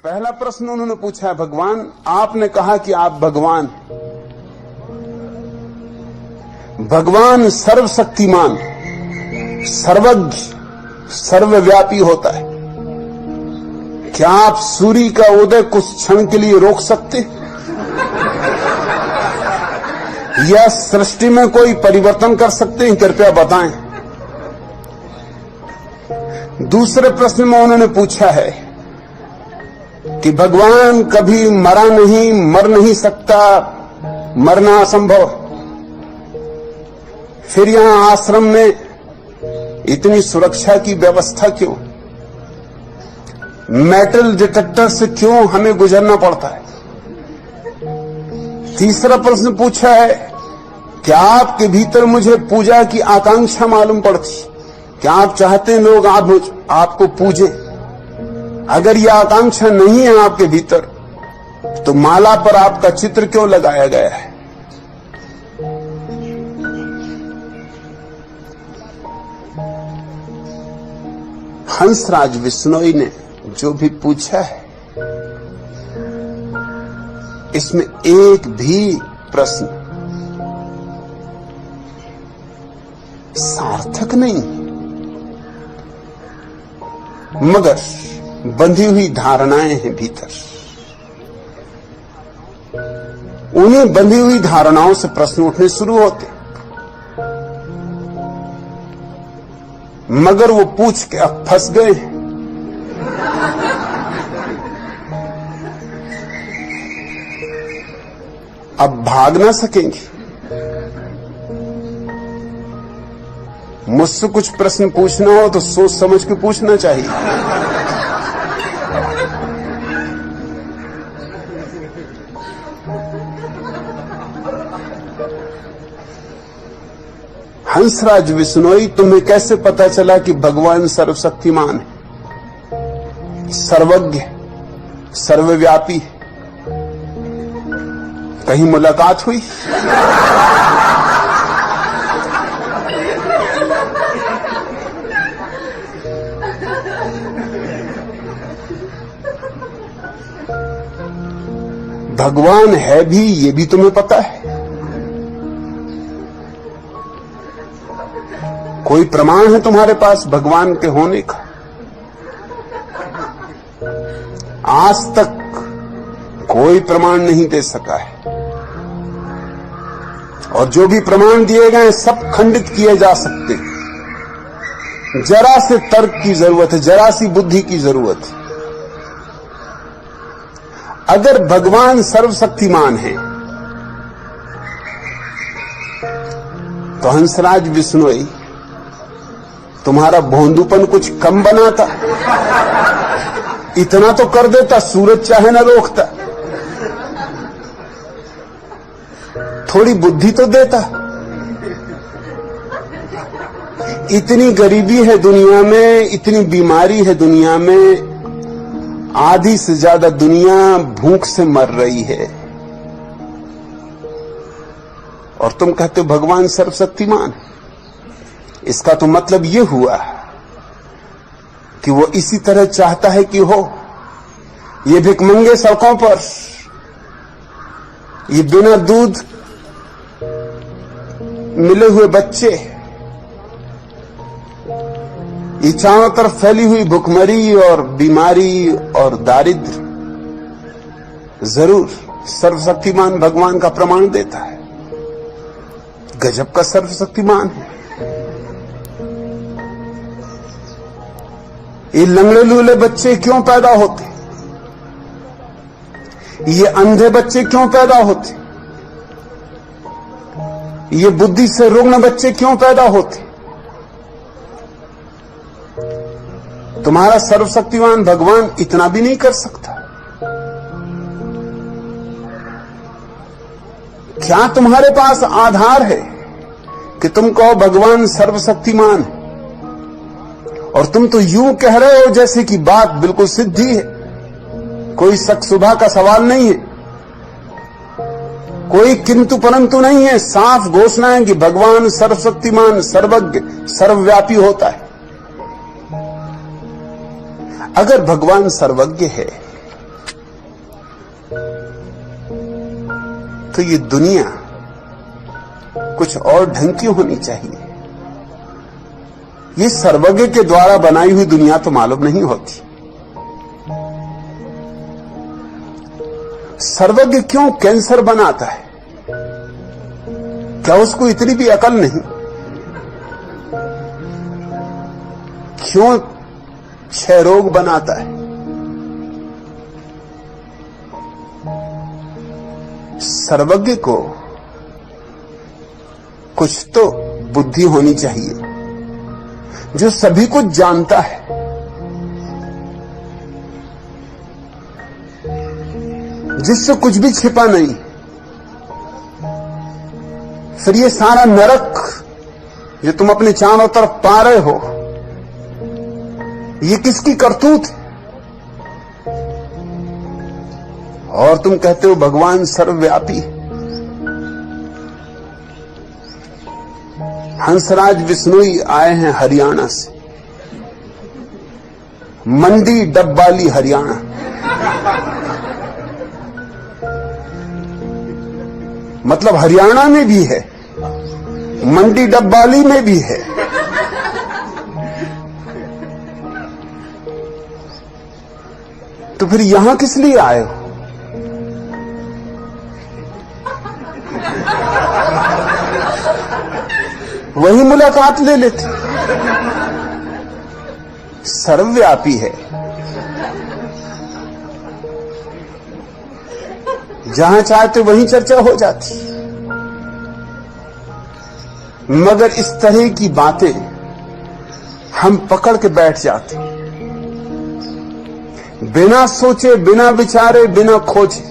पहला प्रश्न उन्होंने पूछा है, भगवान आपने कहा कि आप भगवान, भगवान सर्वशक्तिमान, सर्वज्ञ, सर्वव्यापी होता है। क्या आप सूर्य का उदय कुछ क्षण के लिए रोक सकते या सृष्टि में कोई परिवर्तन कर सकते हैं? कृपया बताएं। दूसरे प्रश्न में उन्होंने पूछा है कि भगवान कभी मरा नहीं, मर नहीं सकता, मरना असंभव। फिर यहां आश्रम में इतनी सुरक्षा की व्यवस्था क्यों? मेटल डिटेक्टर से क्यों हमें गुजरना पड़ता है? तीसरा प्रश्न पूछा है, क्या आपके भीतर मुझे पूजा की आकांक्षा मालूम पड़ती? क्या आप चाहते हैं लोग आपको पूजे? अगर यह आकांक्षा नहीं है आपके भीतर, तो माला पर आपका चित्र क्यों लगाया गया है? हंसराज विश्नोई ने जो भी पूछा है, इसमें एक भी प्रश्न सार्थक नहीं, मगर बंधी हुई धारणाएं हैं भीतर। उन्हीं बंधी हुई धारणाओं से प्रश्न उठने शुरू होते, मगर वो पूछ के अब फंस गए हैं। अब भाग ना सकेंगे। मुझसे कुछ प्रश्न पूछना हो तो सोच समझ के पूछना चाहिए। हंसराज विश्नोई, तुम्हें कैसे पता चला कि भगवान सर्वशक्तिमान है, सर्वज्ञ, सर्वव्यापी है? कहीं मुलाकात हुई? भगवान है भी, ये भी तुम्हें पता है? कोई प्रमाण है तुम्हारे पास भगवान के होने का? आज तक कोई प्रमाण नहीं दे सका है, और जो भी प्रमाण दिए गए सब खंडित किए जा सकते हैं। जरा से तर्क की जरूरत है, जरा सी बुद्धि की जरूरत है। अगर भगवान सर्वशक्तिमान है तो हंसराज विश्नोई, तुम्हारा भोंदूपन कुछ कम बनाता, इतना तो कर देता, सूरज चाहे ना रोकता, थोड़ी बुद्धि तो देता। इतनी गरीबी है दुनिया में, इतनी बीमारी है दुनिया में, आधी से ज्यादा दुनिया भूख से मर रही है, और तुम कहते हो भगवान सर्वशक्तिमान है। इसका तो मतलब यह हुआ कि वो इसी तरह चाहता है कि हो। ये भिखमंगे सड़कों पर, ये बिना दूध मिले हुए बच्चे, ये चारों तरफ फैली हुई भुखमरी और बीमारी और दारिद्र्य जरूर सर्वशक्तिमान भगवान का प्रमाण देता है। गजब का सर्वशक्तिमान है। ये लंगड़े लूले बच्चे क्यों पैदा होते? ये अंधे बच्चे क्यों पैदा होते? ये बुद्धि से रुग्ण बच्चे क्यों पैदा होते? तुम्हारा सर्वशक्तिमान भगवान इतना भी नहीं कर सकता? क्या तुम्हारे पास आधार है कि तुम कहो भगवान सर्वशक्तिमान है? और तुम तो यूं कह रहे हो जैसे कि बात बिल्कुल सिद्धि है, कोई शक शुबा का सवाल नहीं है, कोई किंतु परंतु नहीं है। साफ घोषणा है कि भगवान सर्वशक्तिमान, सर्वज्ञ, सर्वव्यापी होता है। अगर भगवान सर्वज्ञ है तो ये दुनिया कुछ और ढंग की होनी चाहिए। ये सर्वज्ञ के द्वारा बनाई हुई दुनिया तो मालूम नहीं होती। सर्वज्ञ क्यों कैंसर बनाता है? क्या उसको इतनी भी अकल नहीं? क्यों क्षय रोग बनाता है? सर्वज्ञ को कुछ तो बुद्धि होनी चाहिए, जो सभी कुछ जानता है, जिससे कुछ भी छिपा नहीं। फिर ये सारा नरक जो तुम अपने चारों तरफ पा रहे हो, ये किसकी करतूत है? और तुम कहते हो भगवान सर्वव्यापी। हंसराज बिश्नोई आए हैं हरियाणा से, मंडी डब्बाली हरियाणा। मतलब हरियाणा में भी है, मंडी डब्बाली में भी है। तो फिर यहां किस लिए आए हो? वही मुलाकात ले लेते। सर्वव्यापी है, जहां चाहते वहीं चर्चा हो जाती। मगर इस तरह की बातें हम पकड़ के बैठ जाते, बिना सोचे, बिना विचारे, बिना खोजे।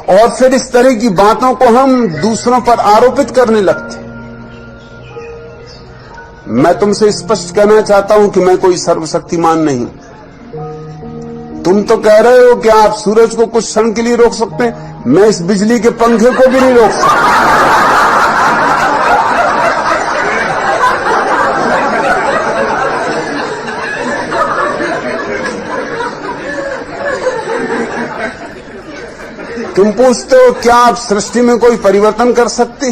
और फिर इस तरह की बातों को हम दूसरों पर आरोपित करने लगते। मैं तुमसे स्पष्ट कहना चाहता हूं कि मैं कोई सर्वशक्तिमान नहीं। तुम तो कह रहे हो कि आप सूरज को कुछ क्षण के लिए रोक सकते हैं, मैं इस बिजली के पंखे को भी नहीं रोक सकता। तुम पूछते हो क्या आप सृष्टि में कोई परिवर्तन कर सकते?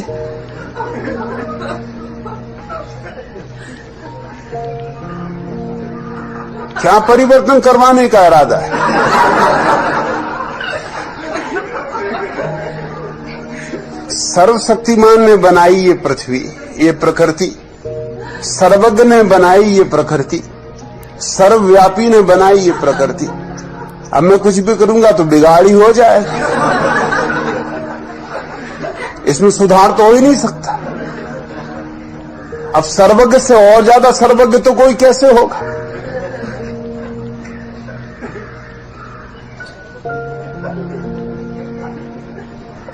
क्या परिवर्तन करवाने का इरादा है? सर्वशक्तिमान ने बनाई ये पृथ्वी, ये प्रकृति। सर्वज्ञ ने बनाई ये प्रकृति, सर्वव्यापी ने बनाई ये प्रकृति। अब मैं कुछ भी करूंगा तो बिगाड़ी हो जाएगा, इसमें सुधार तो हो ही नहीं सकता। अब सर्वज्ञ से और ज्यादा सर्वज्ञ तो कोई कैसे होगा?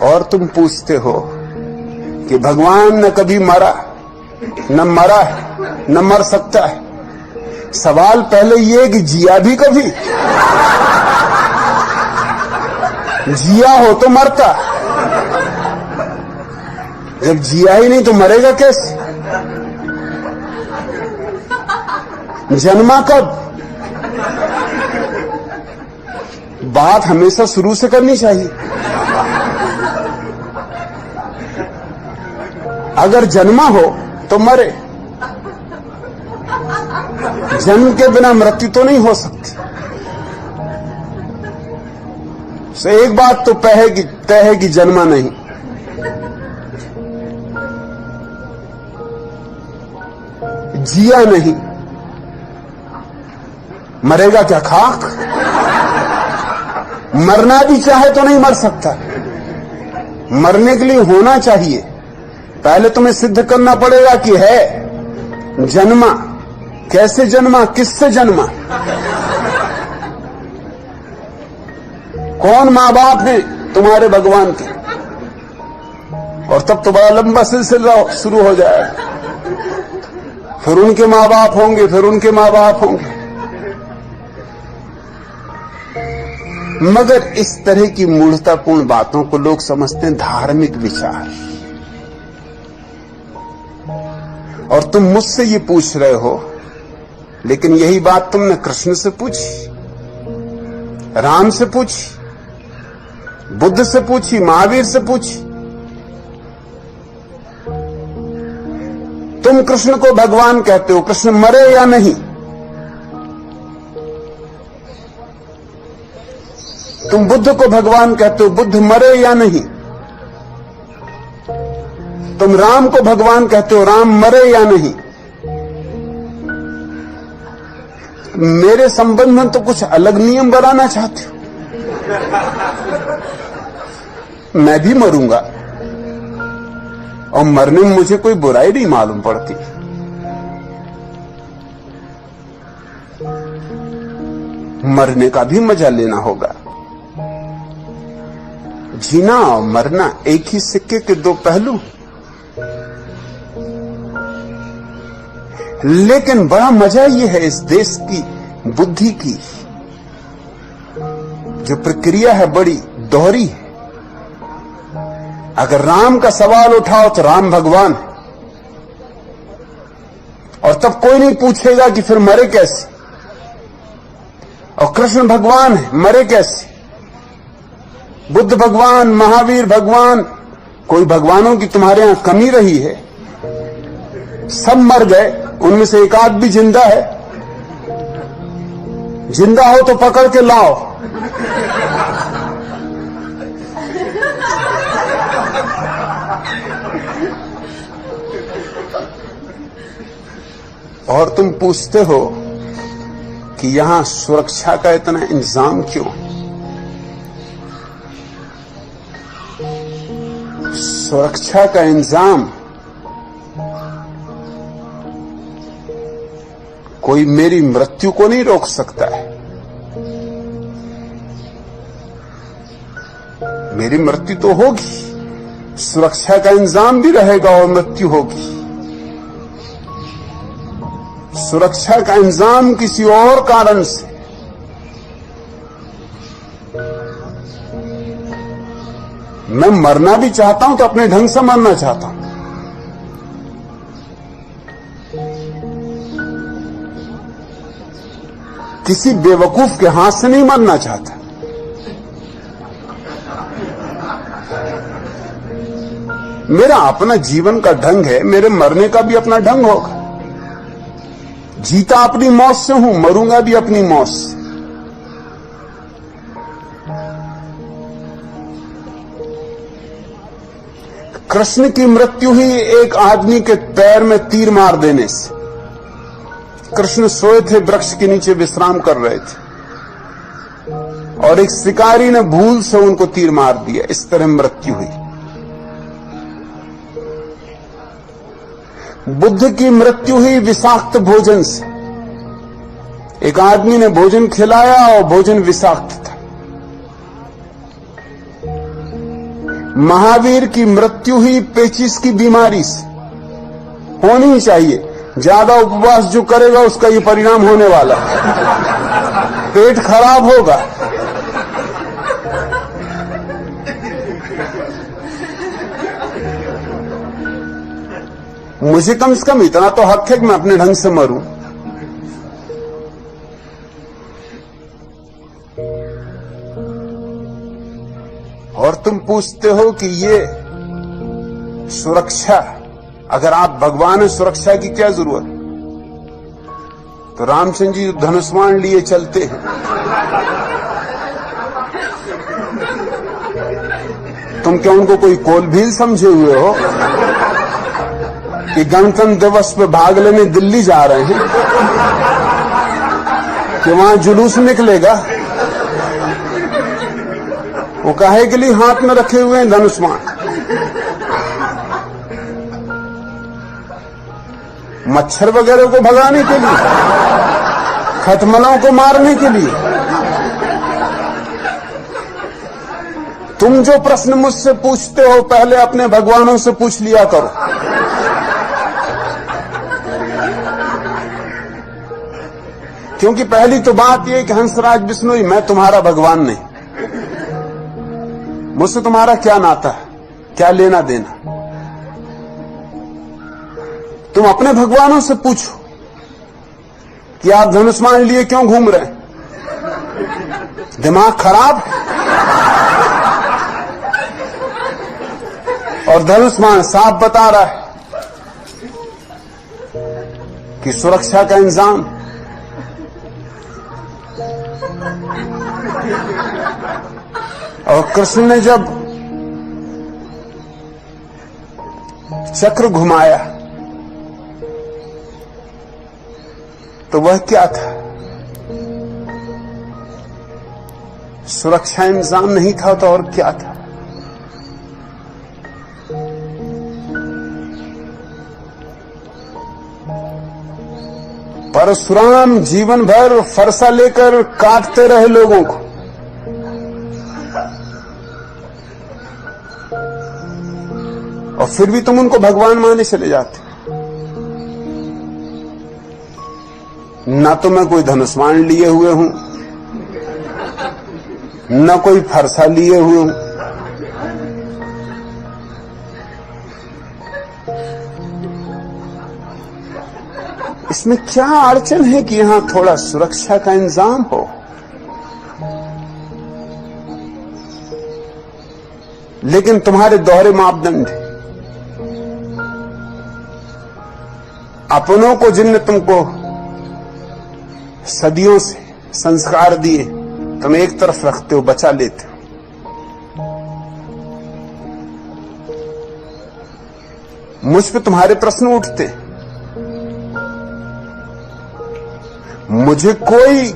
और तुम पूछते हो कि भगवान न कभी मरा, न मरा है, न मर सकता है। सवाल पहले ये कि जिया भी कभी? जिया हो तो मरता, जब जिया ही नहीं तो मरेगा कैसे? जन्मा कब? बात हमेशा शुरू से करनी चाहिए। अगर जन्मा हो तो मरे, जन्म के बिना मृत्यु तो नहीं हो सकती। तो एक बात तो तय है कि जन्मा नहीं। जिया नहीं, मरेगा क्या खाक? मरना भी चाहे तो नहीं मर सकता। मरने के लिए होना चाहिए। पहले तुम्हें सिद्ध करना पड़ेगा कि है। जन्मा, कैसे जन्मा, किससे जन्मा, कौन मां बाप हैं तुम्हारे भगवान के? और तब तो बड़ा लंबा सिलसिला शुरू हो जाएगा। फिर उनके मां बाप होंगे, फिर उनके मां बाप होंगे। मगर इस तरह की मूढ़तापूर्ण बातों को लोग समझते हैं धार्मिक विचार। और तुम मुझसे ये पूछ रहे हो, लेकिन यही बात तुमने कृष्ण से पूछी, राम से पूछी, बुद्ध से पूछी, महावीर से पूछी। तुम कृष्ण को भगवान कहते हो, कृष्ण मरे या नहीं? तुम बुद्ध को भगवान कहते हो, बुद्ध मरे या नहीं? तुम राम को भगवान कहते हो, राम मरे या नहीं? मेरे संबंध में तो कुछ अलग नियम बनाना चाहते हो। मैं भी मरूंगा और मरने में मुझे कोई बुराई नहीं मालूम पड़ती। मरने का भी मजा लेना होगा। जीना और मरना एक ही सिक्के के दो पहलू। लेकिन बड़ा मजा यह है इस देश की बुद्धि की, जो प्रक्रिया है बड़ी दोहरी है। अगर राम का सवाल उठाओ तो राम भगवान है, और तब कोई नहीं पूछेगा कि फिर मरे कैसे। और कृष्ण भगवान है, मरे कैसे? बुद्ध भगवान, महावीर भगवान, कोई भगवानों की तुम्हारे यहां कमी रही है? सब मर गए, उनमें से एक आध भी जिंदा है। जिंदा हो तो पकड़ के लाओ। और तुम पूछते हो कि यहां सुरक्षा का इतना इंतजाम क्यों? सुरक्षा का इंतजाम कोई मेरी मृत्यु को नहीं रोक सकता है। मेरी मृत्यु तो होगी, सुरक्षा का इंतजाम भी रहेगा और मृत्यु होगी। सुरक्षा का इंतजाम किसी और कारण से, मैं मरना भी चाहता हूं तो अपने ढंग से मरना चाहता हूं। किसी बेवकूफ के हाथ से नहीं मरना चाहता। मेरा अपना जीवन का ढंग है, मेरे मरने का भी अपना ढंग होगा। जीता अपनी मौत से हूं, मरूंगा भी अपनी मौत से। कृष्ण की मृत्यु ही एक आदमी के पैर में तीर मार देने से। कृष्ण सोए थे, वृक्ष के नीचे विश्राम कर रहे थे, और एक शिकारी ने भूल से उनको तीर मार दिया। इस तरह मृत्यु हुई। बुद्ध की मृत्यु हुई विषाक्त भोजन से। एक आदमी ने भोजन खिलाया और भोजन विषाक्त था। महावीर की मृत्यु हुई पेचिश की बीमारी से। होनी ही चाहिए, ज्यादा उपवास जो करेगा उसका ये परिणाम होने वाला है, पेट खराब होगा। मुझे कम से कम इतना तो हक है कि मैं अपने ढंग से मरूं। और तुम पूछते हो कि ये सुरक्षा, अगर आप भगवान हैं, सुरक्षा की क्या जरूरत? तो रामचंद्र जी धनुष्मान लिए चलते हैं। तुम क्या उनको कोई कोलभील समझे हुए हो कि गणतंत्र दिवस पे भाग लेने दिल्ली जा रहे हैं, कि वहां जुलूस निकलेगा? वो काहे के लिए हाथ में रखे हुए हैं धनुष्मान? मच्छर वगैरह को भगाने के लिए, खटमलों को मारने के लिए? तुम जो प्रश्न मुझसे पूछते हो पहले अपने भगवानों से पूछ लिया करो। क्योंकि पहली तो बात यह कि हंसराज बिश्नोई, मैं तुम्हारा भगवान नहीं। मुझसे तुम्हारा क्या नाता है, क्या लेना देना? तुम अपने भगवानों से पूछो कि आप धनुष्मान लिए क्यों घूम रहे हैं? दिमाग खराब है? और धनुष्मान साफ बता रहा है कि सुरक्षा का इंतजाम। और कृष्ण ने जब चक्र घुमाया तो वह क्या था? सुरक्षा इंतजाम नहीं था तो और क्या था? परशुराम जीवन भर फरसा लेकर काटते रहे लोगों को, और फिर भी तुम उनको भगवान माने चले जाते। ना तो मैं कोई धनुष्मान लिए हुए हूं, न कोई फरसा लिए हुए हूं। इसमें क्या अड़चन है कि यहां थोड़ा सुरक्षा का इंतजाम हो? लेकिन तुम्हारे दोहरे मापदंड हैं। अपनों को जिनने तुमको सदियों से संस्कार दिए तुम एक तरफ रखते हो, बचा लेते हो। मुझ पे तुम्हारे प्रश्न उठते। मुझे कोई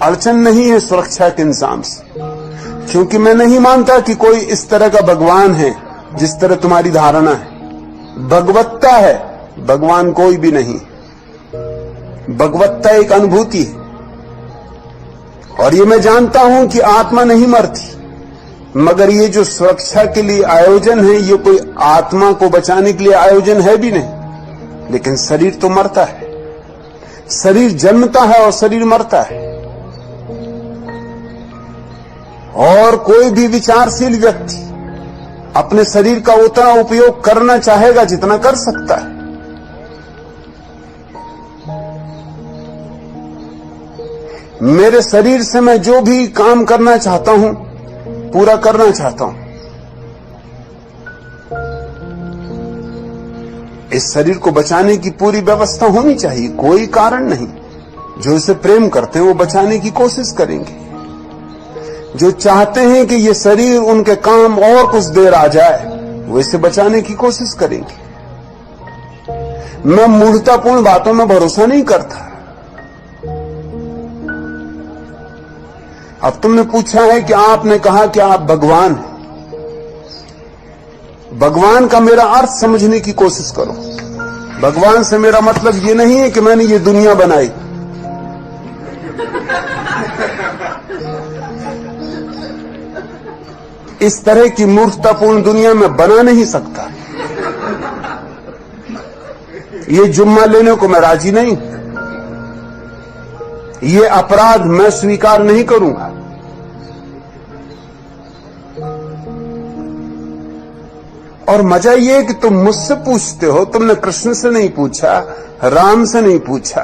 अड़चन नहीं है सुरक्षा के इंतजाम से, क्योंकि मैं नहीं मानता कि कोई इस तरह का भगवान है जिस तरह तुम्हारी धारणा है। भगवत्ता है, भगवान कोई भी नहीं। भगवत्ता एक अनुभूति है, और ये मैं जानता हूं कि आत्मा नहीं मरती, मगर ये जो सुरक्षा के लिए आयोजन है ये कोई आत्मा को बचाने के लिए आयोजन है भी नहीं। लेकिन शरीर तो मरता है, शरीर जन्मता है और शरीर मरता है। और कोई भी विचारशील व्यक्ति अपने शरीर का उतना उपयोग करना चाहेगा जितना कर सकता है। मेरे शरीर से मैं जो भी काम करना चाहता हूं पूरा करना चाहता हूं। इस शरीर को बचाने की पूरी व्यवस्था होनी चाहिए, कोई कारण नहीं। जो इसे प्रेम करते हैं वो बचाने की कोशिश करेंगे। जो चाहते हैं कि ये शरीर उनके काम और कुछ देर आ जाए वो इसे बचाने की कोशिश करेंगे। मैं मूर्खतापूर्ण बातों में भरोसा नहीं करता। अब तुमने पूछा है कि आपने कहा कि आप भगवान हैं। भगवान का मेरा अर्थ समझने की कोशिश करो। भगवान से मेरा मतलब ये नहीं है कि मैंने ये दुनिया बनाई। इस तरह की मूर्खतापूर्ण दुनिया में बना नहीं सकता। ये जुम्मा लेने को मैं राजी नहीं। ये अपराध मैं स्वीकार नहीं करूंगा। और मजा ये है कि तुम मुझसे पूछते हो, तुमने कृष्ण से नहीं पूछा, राम से नहीं पूछा।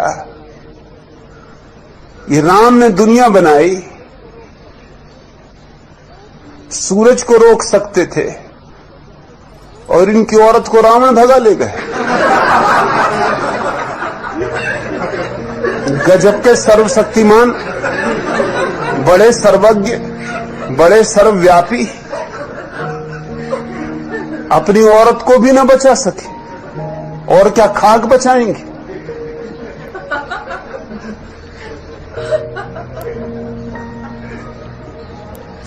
ये राम ने दुनिया बनाई, सूरज को रोक सकते थे और इनकी औरत को रावण भगा ले गए। गजब के सर्वशक्तिमान, बड़े सर्वज्ञ, बड़े सर्वव्यापी, अपनी औरत को भी न बचा सके और क्या खाक बचाएंगे।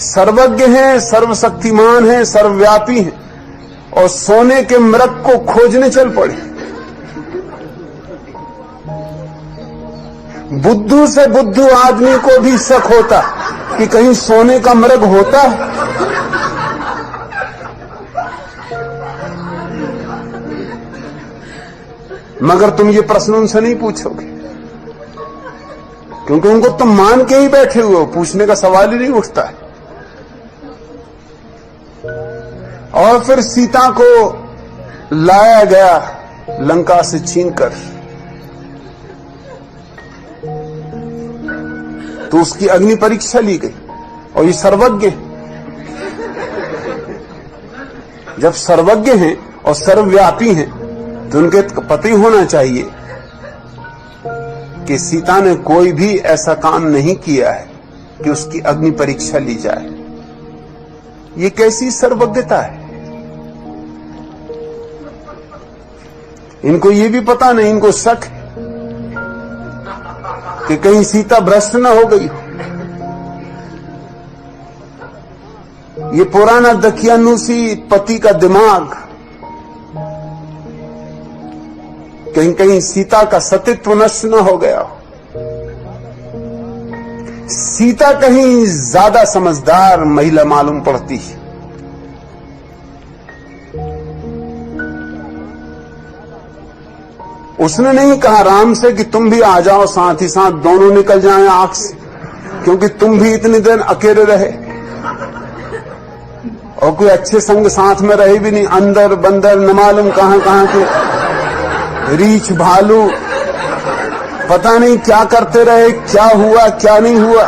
सर्वज्ञ हैं, सर्वशक्तिमान हैं, सर्वव्यापी हैं, और सोने के मृग को खोजने चल पड़े। बुद्धू से बुद्धू आदमी को भी शक होता कि कहीं सोने का मृग होता है। मगर तुम ये प्रश्न उनसे नहीं पूछोगे, क्योंकि उनको तुम मान के ही बैठे हुए हो, पूछने का सवाल ही नहीं उठता है। और फिर सीता को लाया गया लंका से छीनकर, तो उसकी अग्नि परीक्षा ली गई। और ये सर्वज्ञ, जब सर्वज्ञ हैं और सर्वव्यापी हैं तो उनके पता ही होना चाहिए कि सीता ने कोई भी ऐसा काम नहीं किया है कि उसकी अग्नि परीक्षा ली जाए। ये कैसी सर्वज्ञता है? इनको ये भी पता नहीं, इनको शक है कि कहीं सीता भ्रष्ट न हो गई। ये पुराना दकियानुसी पति का दिमाग कहीं कहीं सीता का सतीत्व नष्ट न हो गया हो। सीता कहीं ज्यादा समझदार महिला मालूम पड़ती है। उसने नहीं कहा राम से कि तुम भी आ जाओ, साथ ही साथ दोनों निकल जाएं आंख से, क्योंकि तुम भी इतनी देर अकेले रहे और कोई अच्छे संग साथ में रहे भी नहीं। अंदर बंदर न मालूम कहां कहां के रीछ भालू, पता नहीं क्या करते रहे, क्या हुआ क्या नहीं हुआ।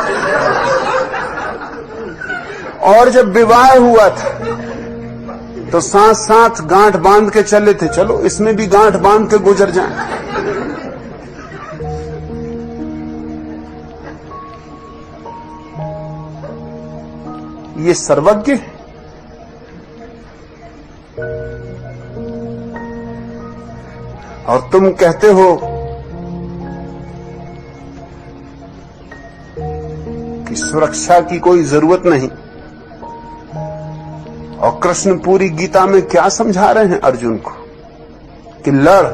और जब विवाह हुआ था तो साथ साथ गांठ बांध के चले थे, चलो इसमें भी गांठ बांध के गुजर जाएं। ये सर्वज्ञ है। और तुम कहते हो कि सुरक्षा की कोई जरूरत नहीं। और कृष्ण पूरी गीता में क्या समझा रहे हैं अर्जुन को कि लड़।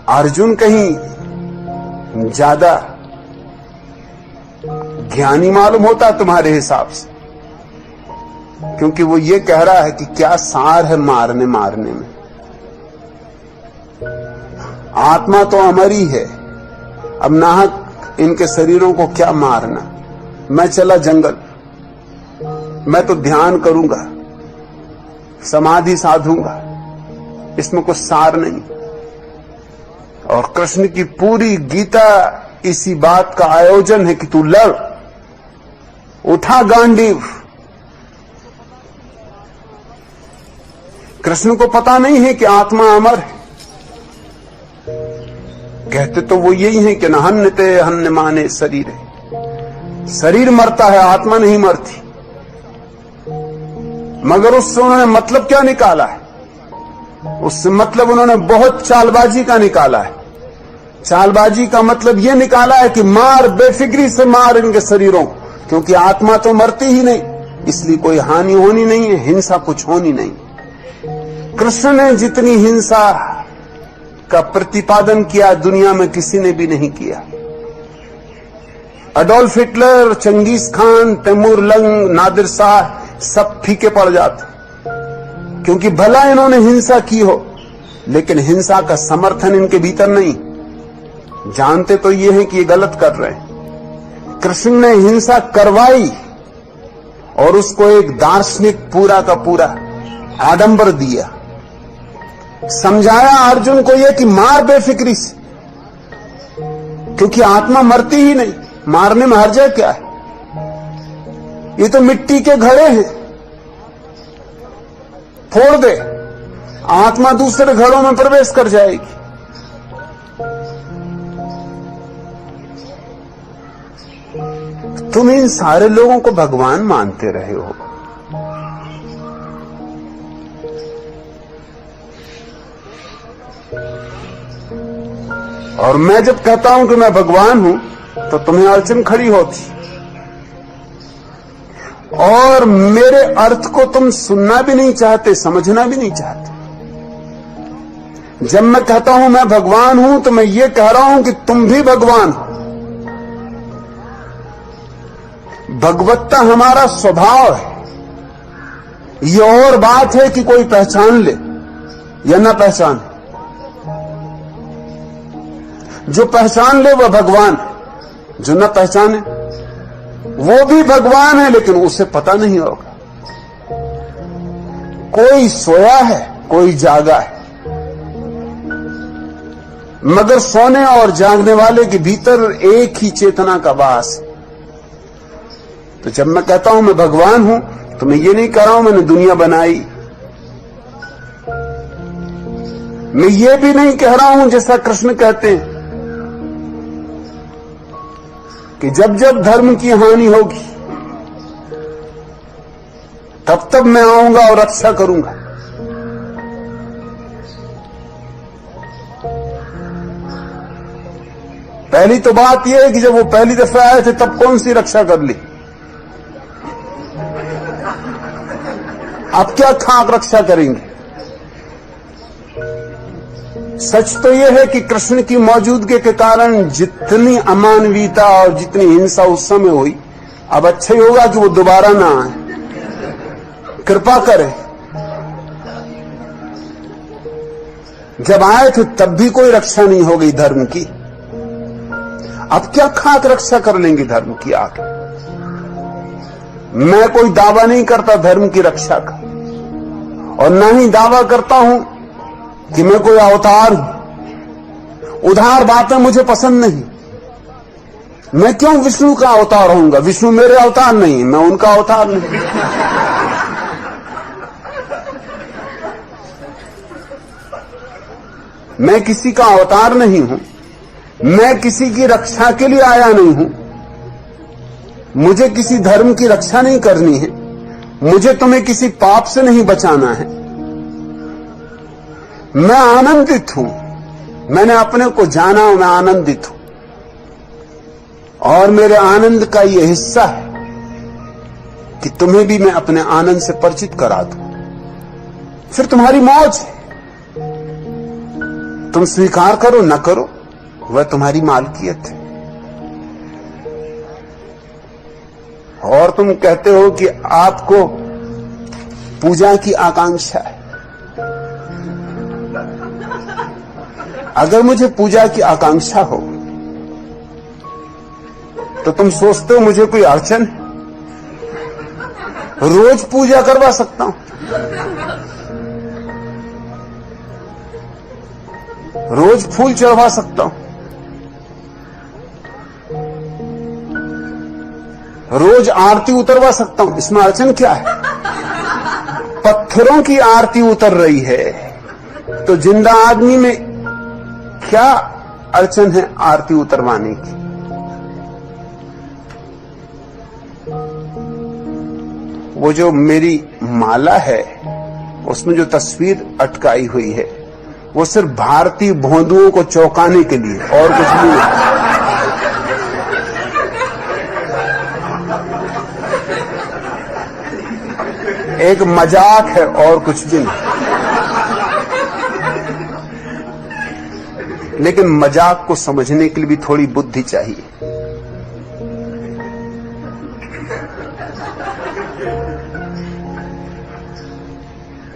अर्जुन कहीं ज्यादा ज्ञानी मालूम होता तुम्हारे हिसाब से, क्योंकि वो ये कह रहा है कि क्या सार है मारने मारने में। आत्मा तो अमर ही है, अब नाहक इनके शरीरों को क्या मारना। मैं चला जंगल, मैं तो ध्यान करूंगा, समाधि साधूंगा, इसमें कुछ सार नहीं। और कृष्ण की पूरी गीता इसी बात का आयोजन है कि तू लड़, उठा गांडीव। कृष्ण को पता नहीं है कि आत्मा अमर है। कहते तो वो यही है कि न हन्यते हन्य माने शरीर है। शरीर मरता है, आत्मा नहीं मरती। मगर उससे उन्होंने मतलब क्या निकाला है? उससे मतलब उन्होंने बहुत चालबाजी का निकाला है। चालबाजी का मतलब यह निकाला है कि मार, बेफिक्री से मार इनके शरीरों, क्योंकि आत्मा तो मरती ही नहीं, इसलिए कोई हानि होनी नहीं है, हिंसा कुछ होनी नहीं। कृष्ण ने जितनी हिंसा का प्रतिपादन किया दुनिया में किसी ने भी नहीं किया। Adolf Hitler, Genghis Khan, Timur Lang, Nadir Shah सब फीके पड़ जाते, क्योंकि भला इन्होंने हिंसा की हो, लेकिन हिंसा का समर्थन इनके भीतर नहीं। जानते तो ये हैं कि ये गलत कर रहे हैं। कृष्ण ने हिंसा करवाई और उसको एक दार्शनिक पूरा का पूरा आडंबर दिया। समझाया अर्जुन को यह कि मार बेफिक्री से, क्योंकि आत्मा मरती ही नहीं, मारने में हर्ज क्या है? ये तो मिट्टी के घड़े हैं, फोड़ दे, आत्मा दूसरे घरों में प्रवेश कर जाएगी। तुम इन सारे लोगों को भगवान मानते रहे हो। और मैं जब कहता हूं कि मैं भगवान हूं तो तुम्हें अड़चन खड़ी होती, और मेरे अर्थ को तुम सुनना भी नहीं चाहते, समझना भी नहीं चाहते। जब मैं कहता हूं मैं भगवान हूं तो मैं ये कह रहा हूं कि तुम भी भगवान हो। भगवत्ता हमारा स्वभाव है। ये और बात है कि कोई पहचान ले या ना पहचान। जो पहचान ले वह भगवान है, जो न पहचाने वो भी भगवान है, लेकिन उसे पता नहीं होगा। कोई सोया है, कोई जागा है, मगर सोने और जागने वाले के भीतर एक ही चेतना का वास है। तो जब मैं कहता हूं मैं भगवान हूं तो मैं ये नहीं कह रहा हूं मैंने दुनिया बनाई, मैं ये भी नहीं कह रहा हूं जैसा कृष्ण कहते हैं कि जब जब धर्म की हानि होगी तब तब मैं आऊंगा और रक्षा करूंगा। पहली तो बात यह है कि जब वो पहली दफा आए थे तब कौन सी रक्षा कर ली, अब क्या खाक रक्षा करेंगे। सच तो यह है कि कृष्ण की मौजूदगी के कारण जितनी अमानवीयता और जितनी हिंसा उस समय हुई, अब अच्छा ही होगा कि वो दोबारा ना आए, कृपा करें। जब आए थे तब भी कोई रक्षा नहीं हो गई धर्म की, अब क्या खाक रक्षा कर लेंगे धर्म की आगे। मैं कोई दावा नहीं करता धर्म की रक्षा का, और ना ही दावा करता हूं कि मैं कोई अवतार हूं। उधार बातें मुझे पसंद नहीं। मैं क्यों विष्णु का अवतार होऊंगा, विष्णु मेरे अवतार नहीं, मैं उनका अवतार नहीं। मैं किसी का अवतार नहीं हूं, मैं किसी की रक्षा के लिए आया नहीं हूं, मुझे किसी धर्म की रक्षा नहीं करनी है, मुझे तुम्हें किसी पाप से नहीं बचाना है। मैं आनंदित हूं, मैंने अपने को जाना, मैं आनंदित हूं, और मेरे आनंद का यह हिस्सा है कि तुम्हें भी मैं अपने आनंद से परिचित करा दूं। फिर तुम्हारी मौज है, तुम स्वीकार करो न करो, वह तुम्हारी मालकियत है। और तुम कहते हो कि आपको पूजा की आकांक्षा है। अगर मुझे पूजा की आकांक्षा हो तो तुम सोचते हो मुझे कोई अड़चन है? रोज पूजा करवा सकता हूं, रोज फूल चढ़वा सकता हूं, रोज आरती उतरवा सकता हूं, इसमें अड़चन क्या है? पत्थरों की आरती उतर रही है तो जिंदा आदमी में क्या अड़चन है आरती उतरवाने की? वो जो मेरी माला है उसमें जो तस्वीर अटकाई हुई है वो सिर्फ भारतीय भोंदुओं को चौंकाने के लिए, और कुछ नहीं है। एक मजाक है और कुछ भी नहीं। लेकिन मजाक को समझने के लिए भी थोड़ी बुद्धि चाहिए।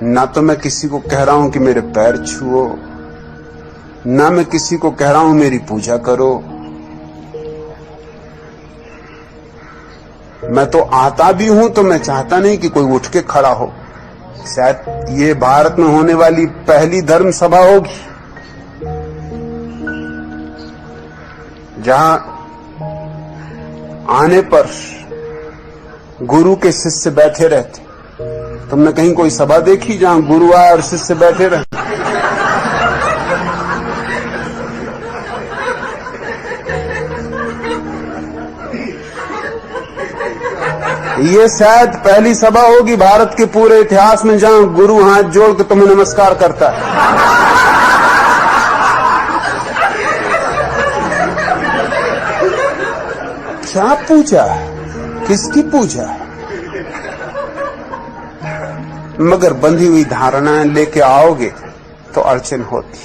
ना तो मैं किसी को कह रहा हूं कि मेरे पैर छुओ, ना मैं किसी को कह रहा हूं मेरी पूजा करो। मैं तो आता भी हूं तो मैं चाहता नहीं कि कोई उठ के खड़ा हो। शायद ये भारत में होने वाली पहली धर्म सभा होगी जहां आने पर गुरु के शिष्य बैठे रहते। तुमने कहीं कोई सभा देखी जहां गुरु आए और शिष्य बैठे रहे? ये शायद पहली सभा होगी भारत के पूरे इतिहास में जहां गुरु हाथ जोड़ के तुम्हें नमस्कार करता है। क्या पूजा, किसकी पूजा? मगर बंधी हुई धारणाएं लेके आओगे तो अड़चन होती,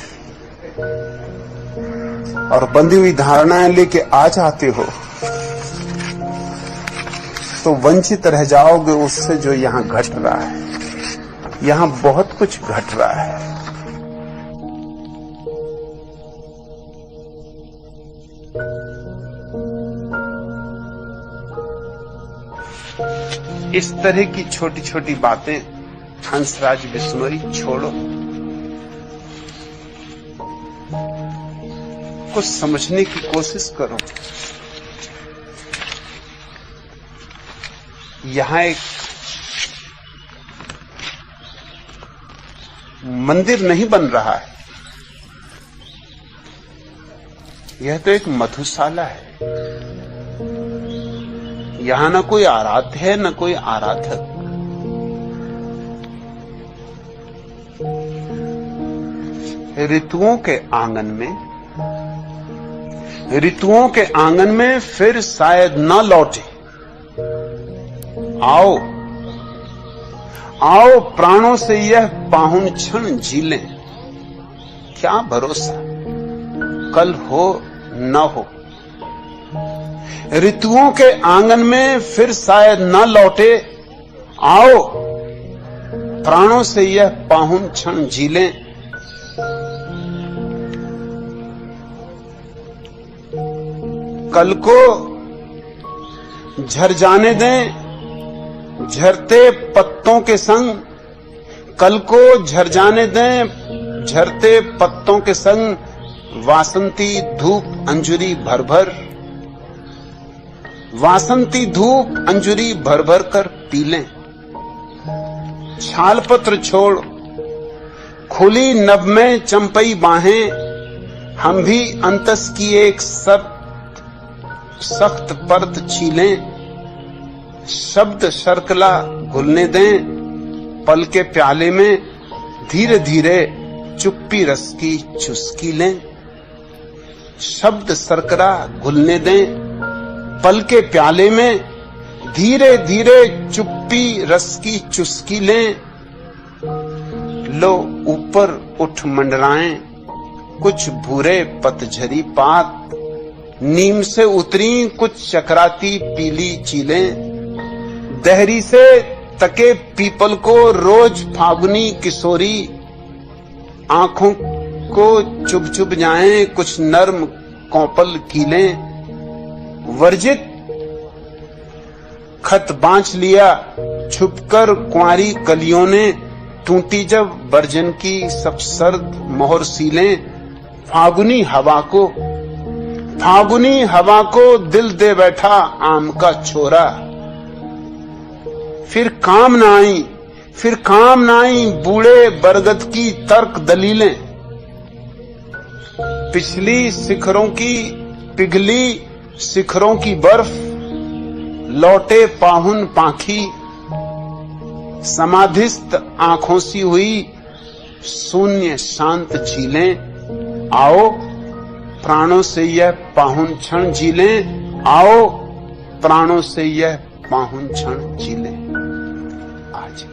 और बंधी हुई धारणाएं लेके आ जाते हो तो वंचित रह जाओगे उससे जो यहां घट रहा है। यहां बहुत कुछ घट रहा है। इस तरह की छोटी छोटी बातें हंसराज बिश्नोई छोड़ो, कुछ समझने की कोशिश करो। यहां एक मंदिर नहीं बन रहा है, यह तो एक मधुशाला है। यहां न कोई आराध्य है न कोई आराधक। ऋतुओं के आंगन में फिर शायद न लौटे। आओ आओ प्राणों से यह पाहुन क्षण जी लें। क्या भरोसा कल हो न हो। ऋतुओं के आंगन में फिर शायद न लौटे। आओ प्राणों से यह पाहुन क्षण जी लें। कल को झर जाने दें झरते पत्तों के संग। कल को झर जाने दें झरते पत्तों के संग। वासंती धूप अंजुरी भर भर, वासंती धूप अंजुरी भर भर कर पी लें। छाल पत्र छोड़ खुली नभ में चंपई बाहें। हम भी अंतस की एक सख्त परत छीलें। शब्द शर्कला घुलने दें पल के प्याले में। धीरे धीरे चुप्पी रस की चुस्की लें। शब्द शर्करा घुलने दें पल के प्याले में। धीरे धीरे चुप्पी रस की चुस्की लें। लो ऊपर उठ मंडराएं कुछ भूरे पतझरी पात। नीम से उतरी कुछ चकराती पीली चीलें। दहरी से तके पीपल को रोज फागुनी किशोरी। आंखों को चुभ चुभ जाएं कुछ नर्म कौपल कीलें। वर्जित खत बांच लिया छुपकर कुंवारी कलियों ने। टूटी जब वर्जन की सब सर्द मोहर सीलें। फागुनी हवा को दिल दे बैठा आम का छोरा। फिर काम न आई बूढ़े बरगद की तर्क दलीलें। पिछली शिखरों की पिघली शिखरों की बर्फ। लौटे पाहुन पाखी समाधिस्थ आंखों सी हुई शून्य शांत झीलें। आओ प्राणों से यह पाहुन क्षण जी लें। आओ प्राणों से यह पाहुन क्षण जी लें। आज की